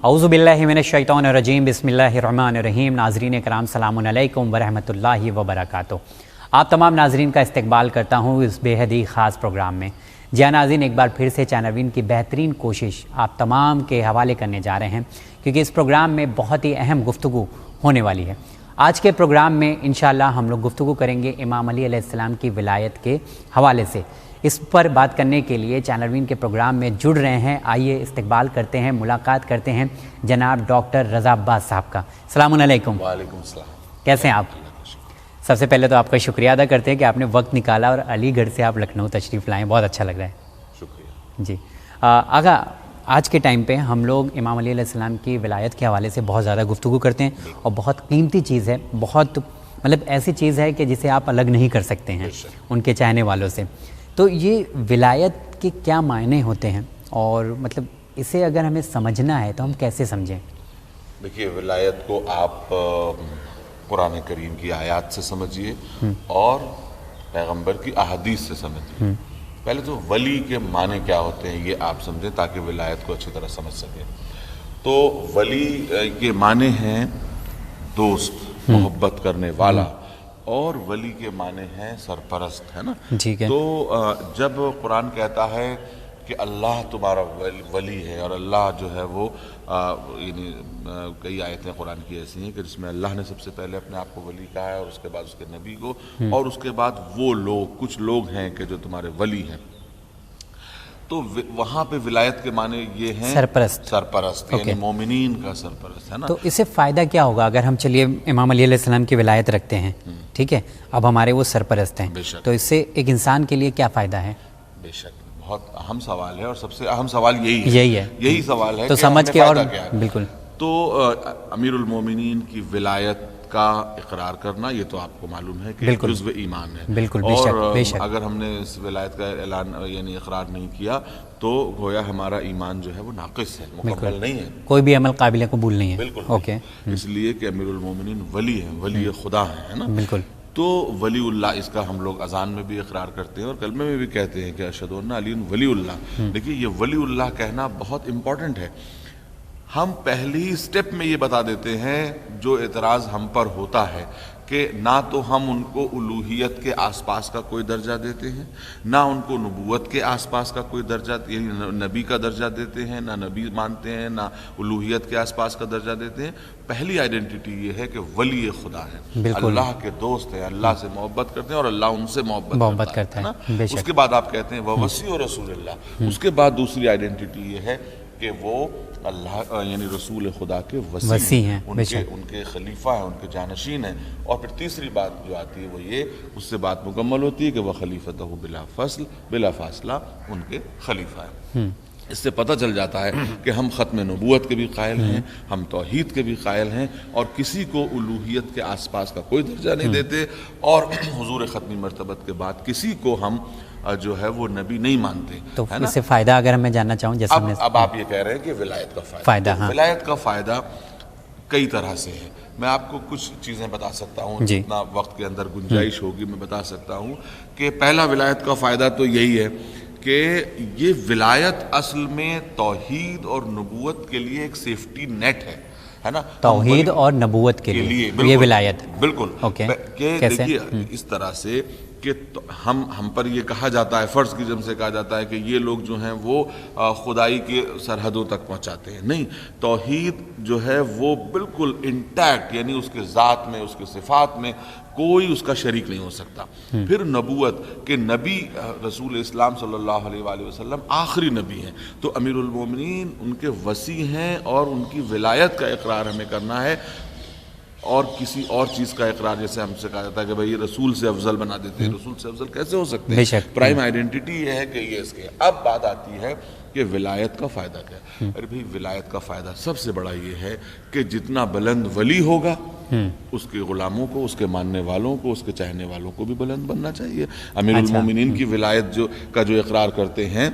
اعوذ باللہ من الشیطان الرجیم بسم اللہ الرحمن الرحیم۔ ناظرین کرام السلام علیکم ورحمۃ اللہ وبرکاتہ۔ آپ تمام ناظرین کا استقبال کرتا ہوں اس بے حد ہی خاص پروگرام میں۔ جی ناظرین، ایک بار پھر سے چینل وین کی بہترین کوشش آپ تمام کے حوالے کرنے جا رہے ہیں، کیونکہ اس پروگرام میں بہت ہی اہم گفتگو ہونے والی ہے۔ آج کے پروگرام میں انشاءاللہ ہم لوگ گفتگو کریں گے امام علی علیہ السلام کی ولایت کے حوالے سے۔ اس پر بات کرنے کے لیے چینل وین کے پروگرام میں جڑ رہے ہیں، آئیے استقبال کرتے ہیں، ملاقات کرتے ہیں جناب ڈاکٹر رضا عباس صاحب کا۔ السلام علیکم۔ وعلیکم السلام۔ کیسے ہیں آپ؟ سب سے پہلے تو آپ کا شکریہ ادا کرتے ہیں کہ آپ نے وقت نکالا اور علی گڑھ سے آپ لکھنؤ تشریف لائیں، بہت اچھا لگ رہا ہے۔ شکریہ جی آغا، آج کے ٹائم پہ ہم لوگ امام علی علیہ السلام کی ولایت کے حوالے سے بہت زیادہ گفتگو کرتے ہیں، اور بہت قیمتی چیز ہے، بہت ایسی چیز ہے کہ جسے آپ الگ نہیں کر سکتے ہیں ان کے چاہنے والوں سے۔ تو یہ ولایت کے کیا معنی ہوتے ہیں، اور اسے اگر ہمیں سمجھنا ہے تو ہم کیسے سمجھیں؟ دیکھیے، ولایت کو آپ قرآن کریم کی آیات سے سمجھیے اور پیغمبر کی احادیث سے سمجھیے۔ پہلے تو ولی کے معنی کیا ہوتے ہیں یہ آپ سمجھیں تاکہ ولایت کو اچھی طرح سمجھ سکیں۔ تو ولی کے معنی ہیں دوست، محبت کرنے والا، اور ولی کے معنی ہیں سرپرست، ہے نا؟ ٹھیک ہے۔ تو جب قرآن کہتا ہے کہ اللہ تمہارا ولی ہے، اور اللہ جو ہے وہ یعنی کئی آیتیں قرآن کی ایسی ہیں کہ جس میں اللہ نے سب سے پہلے اپنے آپ کو ولی کہا ہے، اور اس کے بعد اس کے نبی کو، اور اس کے بعد وہ لوگ، کچھ لوگ ہیں کہ جو تمہارے ولی ہیں۔ تو وہاں پہ ولایت کے معنی یہ ہیں سرپرست، یعنی مومنین کا سرپرست، ہے نا؟ تو اس سے فائدہ کیا ہوگا اگر ہم چلیے امام علی علیہ السلام کی ولایت رکھتے ہیں، ٹھیک ہے، اب ہمارے وہ سرپرست ہیں، تو اس سے ایک انسان کے لیے کیا فائدہ ہے؟ بے شک بہت اہم سوال ہے، اور سب سے اہم سوال یہی سوال ہے تو کہ سمجھ کے، اور بالکل تو امیر المومنین کی ولایت کا اقرار کرنا، یہ تو آپ کو معلوم ہے کہ جزو ایمان ہے، بالکل، اور اگر ہم نے اس ولایت کا اعلان یعنی اقرار نہیں کیا تو گویا ہمارا ایمان جو ہے وہ ناقص ہے، مکمل نہیں ہے، کوئی بھی عمل قابل قبول نہیں ہے۔ بالکل اوکے، اس لیے کہ امیر المومنین ولی ہیں، ولی خدا ہیں، ہے نا؟ بالکل۔ تو ولی اللہ، اس کا ہم لوگ اذان میں بھی اقرار کرتے ہیں اور کلمے میں بھی کہتے ہیں کہ اشہد ان علی ولی اللہ۔ دیکھیے، یہ ولی اللہ کہنا بہت امپورٹنٹ ہے۔ ہم پہلی سٹیپ میں یہ بتا دیتے ہیں جو اعتراض ہم پر ہوتا ہے کہ نہ تو ہم ان کو الوہیت کے آس پاس کا کوئی درجہ دیتے ہیں، نہ ان کو نبوت کے آس پاس کا کوئی درجہ، یعنی نبی کا درجہ دیتے ہیں، نہ نبی مانتے ہیں، نہ الوہیت کے آس پاس کا درجہ دیتے ہیں۔ پہلی آئیڈینٹی یہ ہے کہ ولی خدا ہے، اللہ کے دوست ہیں، اللہ سے محبت کرتے ہیں اور اللہ ان سے محبت کرتا ہے نا؟ اس کے بعد آپ کہتے ہیں وہ وصی رسول اللہ۔ اس کے بعد دوسری آئیڈینٹی یہ ہے کہ وہ اللہ یعنی رسول خدا کے وصی ہیں، ان کے خلیفہ ہیں، ان کے جانشین ہیں۔ اور پھر تیسری بات جو آتی ہے وہ یہ، اس سے بات مکمل ہوتی ہے کہ وہ خلیفتہ بلا فاصلہ ان کے خلیفہ ہیں۔ اس سے پتہ چل جاتا ہے کہ ہم ختم نبوت کے بھی قائل ہیں، ہم توحید کے بھی قائل ہیں، اور کسی کو الوہیت کے آس پاس کا کوئی درجہ نہیں دیتے، اور حضور ختمی مرتبت کے بعد کسی کو ہم جو ہے وہ نبی نہیں مانتے۔ تو اس سے فائدہ اگر ہمیں جاننا چاہوں، جیسے اب آپ یہ کہہ رہے ہیں کہ ولایت کا فائدہ، ولایت کا فائدہ کئی طرح سے ہے۔ میں آپ کو کچھ چیزیں بتا سکتا ہوں، جتنا وقت کے اندر گنجائش ہوگی میں بتا سکتا ہوں کہ پہلا ولایت کا فائدہ تو یہی ہے کہ یہ ولایت اصل میں توحید اور نبوت کے لیے ایک سیفٹی نیٹ ہے نا؟ توحید اور نبوت کے لیے یہ ولایت، بالکل، کہ دیکھیے اس طرح سے کہ ہم پر یہ کہا جاتا ہے، فرض کی جب سے کہا جاتا ہے کہ یہ لوگ جو ہیں وہ خدائی کے سرحدوں تک پہنچاتے ہیں۔ نہیں، توحید جو ہے وہ بالکل انٹیکٹ، یعنی اس کے ذات میں، اس کے صفات میں کوئی اس کا شریک نہیں ہو سکتا۔ پھر نبوت کہ نبی رسول اسلام صلی اللہ علیہ وآلہ وسلم آخری نبی ہیں، تو امیر المومنین ان کے وصی ہیں، اور ان کی ولایت کا اقرار ہمیں کرنا ہے، اور کسی اور چیز کا اقرار جیسے ہم سے کہا جاتا ہے کہ بھئی رسول سے افضل بنا دیتے ہیں، رسول سے افضل کیسے ہو سکتے ہیں؟ پرائم آئیڈینٹی یہ ہے کہ یہ اس کے۔ اب بات آتی ہے کہ ولایت کا فائدہ کیا ہے؟ ارے بھئی، ولایت کا فائدہ سب سے بڑا یہ ہے کہ جتنا بلند ولی ہوگا اس کے غلاموں کو، اس کے ماننے والوں کو، اس کے چاہنے والوں کو بھی بلند بننا چاہیے۔ امیر المومنین کی ولایت جو اقرار کرتے ہیں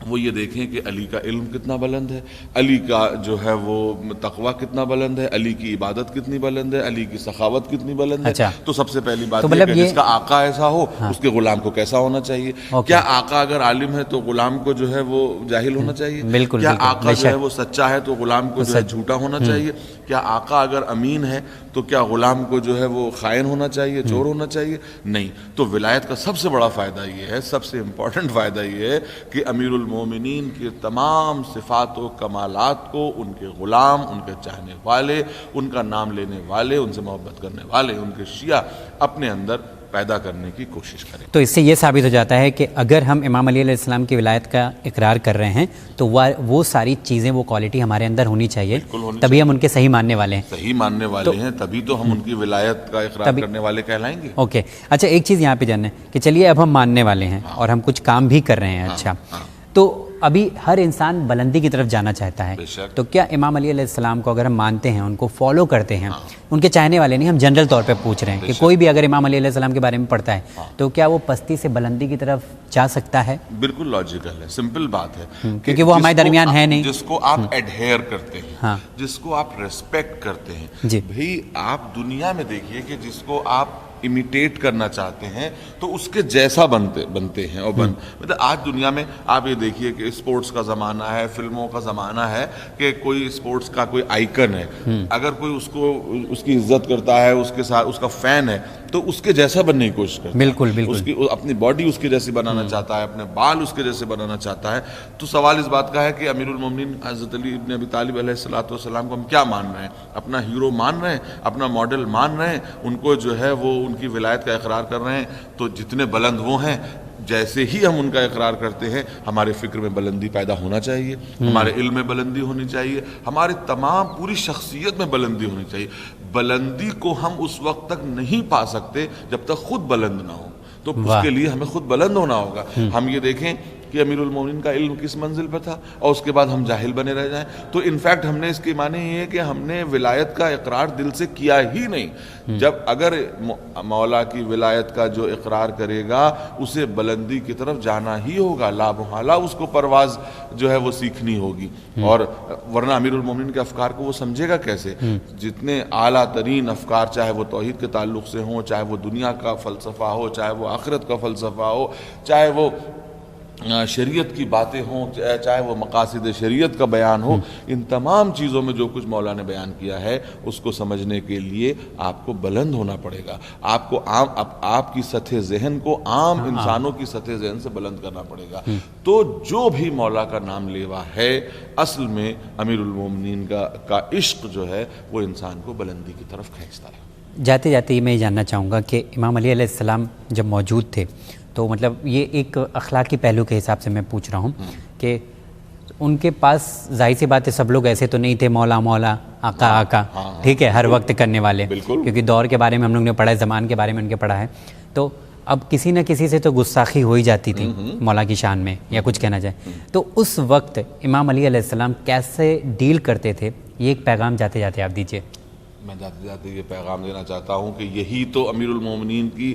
وہ یہ دیکھیں کہ علی کا علم کتنا بلند ہے، علی کا جو ہے وہ تقوی کتنا بلند ہے، علی کی عبادت کتنی بلند ہے، علی کی سخاوت کتنی بلند ہے. اچھا. تو سب سے پہلی بات تو یہ کہ جس کا آقا ایسا ہو اس کے غلام کو کیسا ہونا چاہیے. کیا آقا اگر عالم ہے تو غلام کو جو ہے وہ جاہل ہونا چاہیے؟ بالکل. کیا آقا جو ہے وہ سچا ہے تو غلام کو جو ہے جھوٹا ہونا چاہیے؟ کیا آقا اگر امین ہے تو کیا غلام کو جو ہے وہ خائن ہونا چاہیے، چور ہونا چاہیے؟ نہیں. تو ولایت کا سب سے بڑا فائدہ یہ ہے، سب سے امپورٹنٹ فائدہ یہ ہے کہ امیر المومنین کے تمام صفات و کمالات کو ان کے غلام، ان کے چاہنے والے، ان کا نام لینے والے، ان سے محبت کرنے والے، ان کے شیعہ اپنے اندر پیدا کرنے کی کوشش کریں. تو اس سے یہ ثابت ہو جاتا ہے کہ اگر ہم امام علی علیہ السلام کی ولایت کا اقرار کر رہے ہیں تو وہ ساری چیزیں، وہ کوالٹی ہمارے اندر ہونی چاہیے، تبھی ہم ان کے صحیح ماننے والے ہیں. صحیح ماننے والے ہیں تبھی تو ہم ان کی ولایت کا اقرار کرنے والے کہلائیں گے. اوکے. اچھا، ایک چیز یہاں پہ جاننا ہے کہ چلیے اب ہم ماننے والے ہیں اور ہم کچھ کام بھی کر رہے ہیں. اچھا، تو ابھی ہر انسان بلندی کی طرف جانا چاہتا ہے، تو کیا امام علی علیہ السلام کو اگر ہم مانتے ہیں، ان کو فالو کرتے ہیں، ان کے چاہنے والے نہیں، ہم جنرل طور پہ پوچھ رہے ہیں کہ کوئی بھی اگر امام علی علیہ السلام کے بارے میں پڑھتا ہے تو کیا وہ پستی سے بلندی کی طرف جا سکتا ہے؟ بالکل لاجیکل ہے، سمپل بات ہے، کیونکہ وہ ہمارے درمیان ہے نہیں. جس کو آپ ایڈہیئر کرتے ہیں، جس کو آپ ریسپیکٹ کرتے ہیں، بھئی آپ دنیا میں دیکھیے کہ جس کو آپ امیٹیٹ کرنا چاہتے ہیں تو اس کے جیسا بنتے ہیں. اور مطلب آج دنیا میں آپ یہ دیکھیے کہ اسپورٹس کا زمانہ ہے، فلموں کا زمانہ ہے کہ کوئی اسپورٹس کا کوئی آئیکن ہے، اگر کوئی اس کی عزت کرتا ہے، اس کے ساتھ اس کا فین ہے تو اس کے جیسا بننے کی کوشش کرتا ہے. بالکل. اپنی باڈی اس کے جیسی بنانا چاہتا ہے، اپنے بال اس کے جیسے بنانا چاہتا ہے. تو سوال اس بات کا ہے کہ امیر المومنین حضرت علی ابن ابی طالب علیہ الصلوۃ والسلام کو ہم کیا مان رہے ہیں؟ اپنا ہیرو مان رہے ہیں، اپنا ماڈل مان رہے ہیں، ان کو جو ہے وہ ان کی ولایت کا اقرار کر رہے ہیں. تو جتنے بلند وہ ہیں، جیسے ہی ہم ان کا اقرار کرتے ہیں، ہمارے فکر میں بلندی پیدا ہونا چاہیے، ہمارے علم میں بلندی ہونی چاہیے، ہماری تمام پوری شخصیت میں بلندی ہونی چاہیے. بلندی کو ہم اس وقت تک نہیں پا سکتے جب تک خود بلند نہ ہو. تو اس کے لیے ہمیں خود بلند ہونا ہوگا. ہم یہ دیکھیں کہ امیر المومنین کا علم کس منزل پہ تھا اور اس کے بعد ہم جاہل بنے رہ جائیں. تو انفیکٹ ہم نے اس کے معنی یہ ہے کہ ہم نے ولایت کا اقرار دل سے کیا ہی نہیں. جب اگر مولا کی ولایت کا جو اقرار کرے گا اسے بلندی کی طرف جانا ہی ہوگا، لا محالہ اس کو پرواز جو ہے وہ سیکھنی ہوگی. اور ورنہ امیر المومنین کے افکار کو وہ سمجھے گا کیسے؟ جتنے اعلیٰ ترین افکار، چاہے وہ توحید کے تعلق سے ہوں، چاہے وہ دنیا کا فلسفہ ہو، چاہے وہ آخرت کا فلسفہ ہو، چاہے وہ شریعت کی باتیں ہوں، چاہے وہ مقاصد شریعت کا بیان ہو، ان تمام چیزوں میں جو کچھ مولا نے بیان کیا ہے اس کو سمجھنے کے لیے آپ کو بلند ہونا پڑے گا. آپ کو آپ کی سطح ذہن کو عام انسانوں کی سطح ذہن سے بلند کرنا پڑے گا. تو جو بھی مولا کا نام لیوا ہے، اصل میں امیر المومنین کا عشق جو ہے وہ انسان کو بلندی کی طرف کھینچتا ہے. جاتے جاتے میں یہ جاننا چاہوں گا کہ امام علی علیہ السلام جب موجود تھے تو مطلب یہ ایک اخلاقی پہلو کے حساب سے میں پوچھ رہا ہوں کہ ان کے پاس ظاہر سی بات ہے سب لوگ ایسے تو نہیں تھے مولا مولا آقا آقا، ٹھیک ہے، ہر وقت کرنے والے، کیونکہ دور کے بارے میں ہم لوگ نے پڑھا ہے، زمان کے بارے میں ان کے پڑھا ہے. تو اب کسی نہ کسی سے تو گستاخی ہو ہی جاتی تھی مولا کی شان میں، یا کچھ کہنا چاہے تو اس وقت امام علی علیہ السلام کیسے ڈیل کرتے تھے؟ یہ ایک پیغام جاتے جاتے آپ دیجئے. میں جاتے جاتے یہ پیغام دینا چاہتا ہوں کہ یہی تو امیر المومنین کی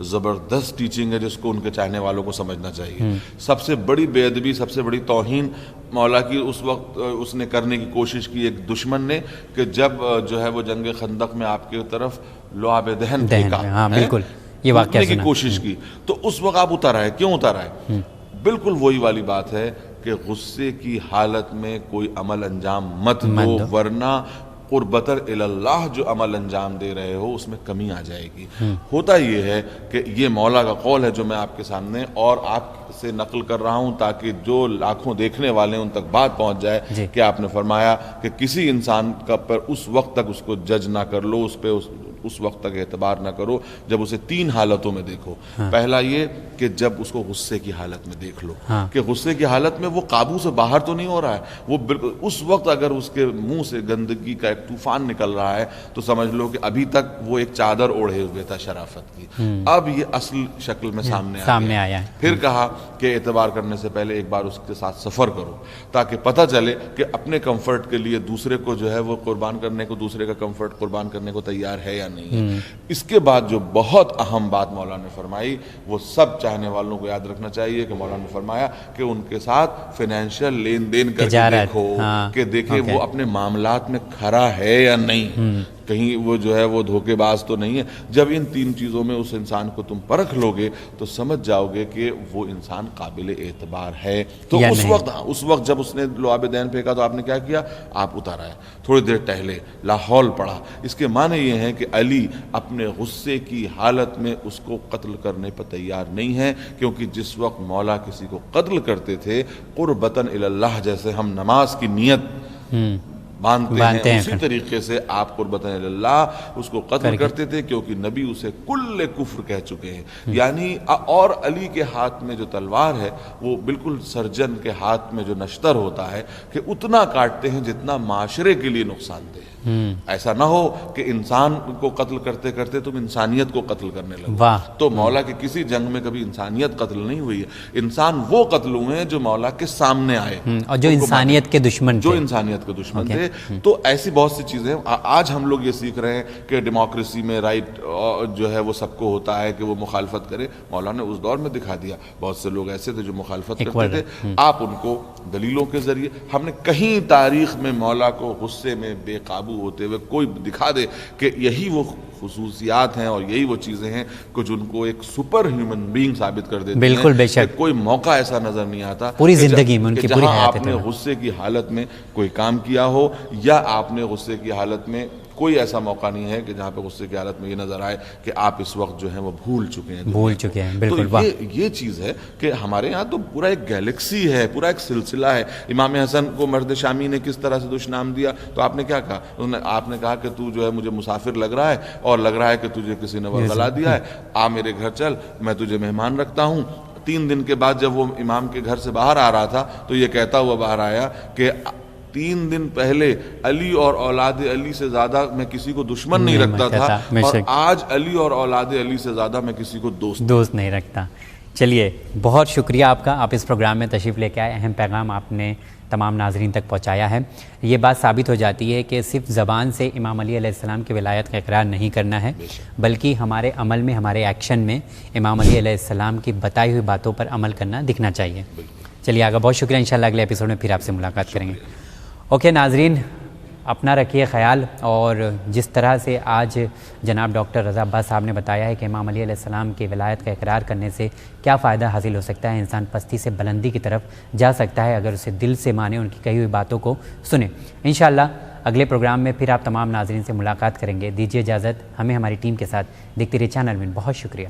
زبردست ٹیچنگ ہے جس کو ان کے چاہنے والوں کو سمجھنا چاہیے. سب سے بڑی بے ادبی، سب سے بڑی توہین مولا کی اس وقت اس نے کرنے کی کوشش کی ایک دشمن نے کہ جب جو ہے وہ جنگ خندق میں آپ کی طرف لعاب دہن پھینکا، بالکل یہ واقعہ کی کوشش کی، تو اس وقت آپ اتر آئے. کیوں اتر آئے؟ بالکل وہی والی بات ہے کہ غصے کی حالت میں کوئی عمل انجام مت دو، ورنہ قربتر اللہ جو عمل انجام دے رہے ہو اس میں کمی آ جائے گی. ہوتا یہ ہے کہ یہ مولا کا قول ہے جو میں آپ کے سامنے اور آپ سے نقل کر رہا ہوں تاکہ جو لاکھوں دیکھنے والے ہیں ان تک بات پہنچ جائے کہ آپ نے فرمایا کہ کسی انسان کا پر اس وقت تک اس کو جج نہ کر لو، اس پہ اس وقت تک اعتبار نہ کرو جب اسے 3 حالتوں میں دیکھو. پہلا یہ کہ جب اس کو غصے کی حالت میں دیکھ لو کہ غصے کی حالت میں وہ قابو سے باہر تو نہیں ہو رہا ہے، وہ بالکل اس وقت اگر اس کے منہ سے گندگی کا ایک طوفان نکل رہا ہے تو سمجھ لو کہ ابھی تک وہ ایک چادر اوڑھے ہوئے تھا شرافت کی، اب یہ اصل شکل میں سامنے آیا ہے. پھر کہا کہ اعتبار کرنے سے پہلے ایک بار اس کے ساتھ سفر کرو تاکہ پتہ چلے کہ اپنے کمفرٹ کے لیے دوسرے کو جو ہے وہ قربان کرنے کو، دوسرے کا کمفرٹ قربان کرنے کو تیار ہے یا یا نہیں ہے. اس کے بعد جو بہت اہم بات مولانا نے فرمائی وہ سب چاہنے والوں کو یاد رکھنا چاہیے کہ مولانا نے فرمایا کہ ان کے ساتھ فائنینشیل لین دین کر کے دیکھو کہ دیکھیں وہ اپنے معاملات میں کھرا ہے یا نہیں, کہیں وہ جو ہے وہ دھوکے باز تو نہیں ہے. جب ان تین چیزوں میں اس انسان کو تم پرکھ لو گے تو سمجھ جاؤ گے کہ وہ انسان قابل اعتبار ہے. تو اس وقت جب اس نے لعاب دین پھینکا تو آپ نے کیا کیا؟ آپ اتر آئے, تھوڑی دیر ٹہلے, لاہور پڑھا. اس کے معنی یہ ہیں کہ علی اپنے غصے کی حالت میں اس کو قتل کرنے پر تیار نہیں ہے, کیونکہ جس وقت مولا کسی کو قتل کرتے تھے قربتاً الی اللہ, جیسے ہم نماز کی نیت باندھتے ہیں اسی طریقے سے آپ قربتاً الی اللہ اس کو قتل کرتے تھے, کیونکہ نبی اسے کل کفر کہہ چکے ہیں. یعنی اور علی کے ہاتھ میں جو تلوار ہے وہ بالکل سرجن کے ہاتھ میں جو نشتر ہوتا ہے کہ اتنا کاٹتے ہیں جتنا معاشرے کے لیے نقصان دہ ہے. ایسا نہ ہو کہ انسان کو قتل کرتے کرتے تم انسانیت کو قتل کرنے لگو. تو مولا کی کسی جنگ میں کبھی انسانیت قتل نہیں ہوئی ہے. انسان وہ قتل ہوئے ہیں جو مولا کے سامنے آئے اور جو انسانیت کے دشمن تھے. تو ایسی بہت سی چیزیں آج ہم لوگ یہ سیکھ رہے ہیں کہ ڈیموکریسی میں رائٹ جو ہے وہ سب کو ہوتا ہے کہ وہ مخالفت کرے. مولا نے اس دور میں دکھا دیا, بہت سے لوگ ایسے تھے جو مخالفت کرتے تھے, آپ ان کو دلیلوں کے ذریعے, ہم نے کہیں تاریخ میں مولا کو غصے میں بے قابو ہوتے ہوئے کوئی دکھا دے کہ یہی وہ خصوصیات ہیں اور یہی وہ چیزیں ہیں کہ جن کو ایک سپر ہیومن بینگ ثابت کر دیتے ہیں. بالکل بے شک, کوئی موقع ایسا نظر نہیں آتا پوری زندگی میں ان کی پوری حیات آپ نے غصے کی حالت میں کوئی کام کیا ہو, یا آپ نے غصے کی حالت میں کوئی ایسا موقع نہیں ہے کہ جہاں پہ غصے کی حالت میں یہ نظر آئے کہ آپ اس وقت جو ہیں وہ بھول چکے ہیں. بالکل. تو یہ چیز ہے کہ ہمارے یہاں تو پورا ایک گیلیکسی ہے, پورا ایک سلسلہ ہے. امام حسن کو مرد شامی نے کس طرح سے دشنام دیا تو آپ نے کیا کہا؟ آپ نے کہا کہ تو جو ہے مجھے مسافر لگ رہا ہے اور لگ رہا ہے کہ تجھے کسی نے ورغلا دیا ہے, آ میرے گھر چل, میں تجھے مہمان رکھتا ہوں. 3 دن کے بعد جب وہ امام کے گھر سے باہر آ رہا تھا تو یہ کہتا ہوا باہر آیا کہ 3 دن پہلے علی اور اولاد علی سے زیادہ میں کسی کو دشمن نہیں رکھتا تھا, اور آج علی اور اولاد علی سے زیادہ میں کسی کو دوست نہیں رکھتا. چلیے, بہت شکریہ آپ کا, آپ اس پروگرام میں تشریف لے کے آئے, اہم پیغام آپ نے تمام ناظرین تک پہنچایا ہے. یہ بات ثابت ہو جاتی ہے کہ صرف زبان سے امام علی علیہ السلام کی ولایت کا اقرار نہیں کرنا ہے, بلکہ ہمارے عمل میں, ہمارے ایکشن میں امام علی علیہ السلام کی بتائی ہوئی باتوں پر عمل کرنا دکھنا چاہیے. چلیے آگے, بہت شکریہ. انشاءاللہ اگلے ایپیسوڈ میں پھر آپ سے ملاقات کریں گے. اوکے ناظرین, اپنا رکھیے خیال. اور جس طرح سے آج جناب ڈاکٹر رضا عباس صاحب نے بتایا ہے کہ امام علی علیہ السلام کی ولایت کا اقرار کرنے سے کیا فائدہ حاصل ہو سکتا ہے, انسان پستی سے بلندی کی طرف جا سکتا ہے اگر اسے دل سے مانے, ان کی کہی ہوئی باتوں کو سنیں. انشاءاللہ اگلے پروگرام میں پھر آپ تمام ناظرین سے ملاقات کریں گے. دیجیے اجازت, ہمیں ہماری ٹیم کے ساتھ دیکھتے رہیے چینل میں. بہت شکریہ.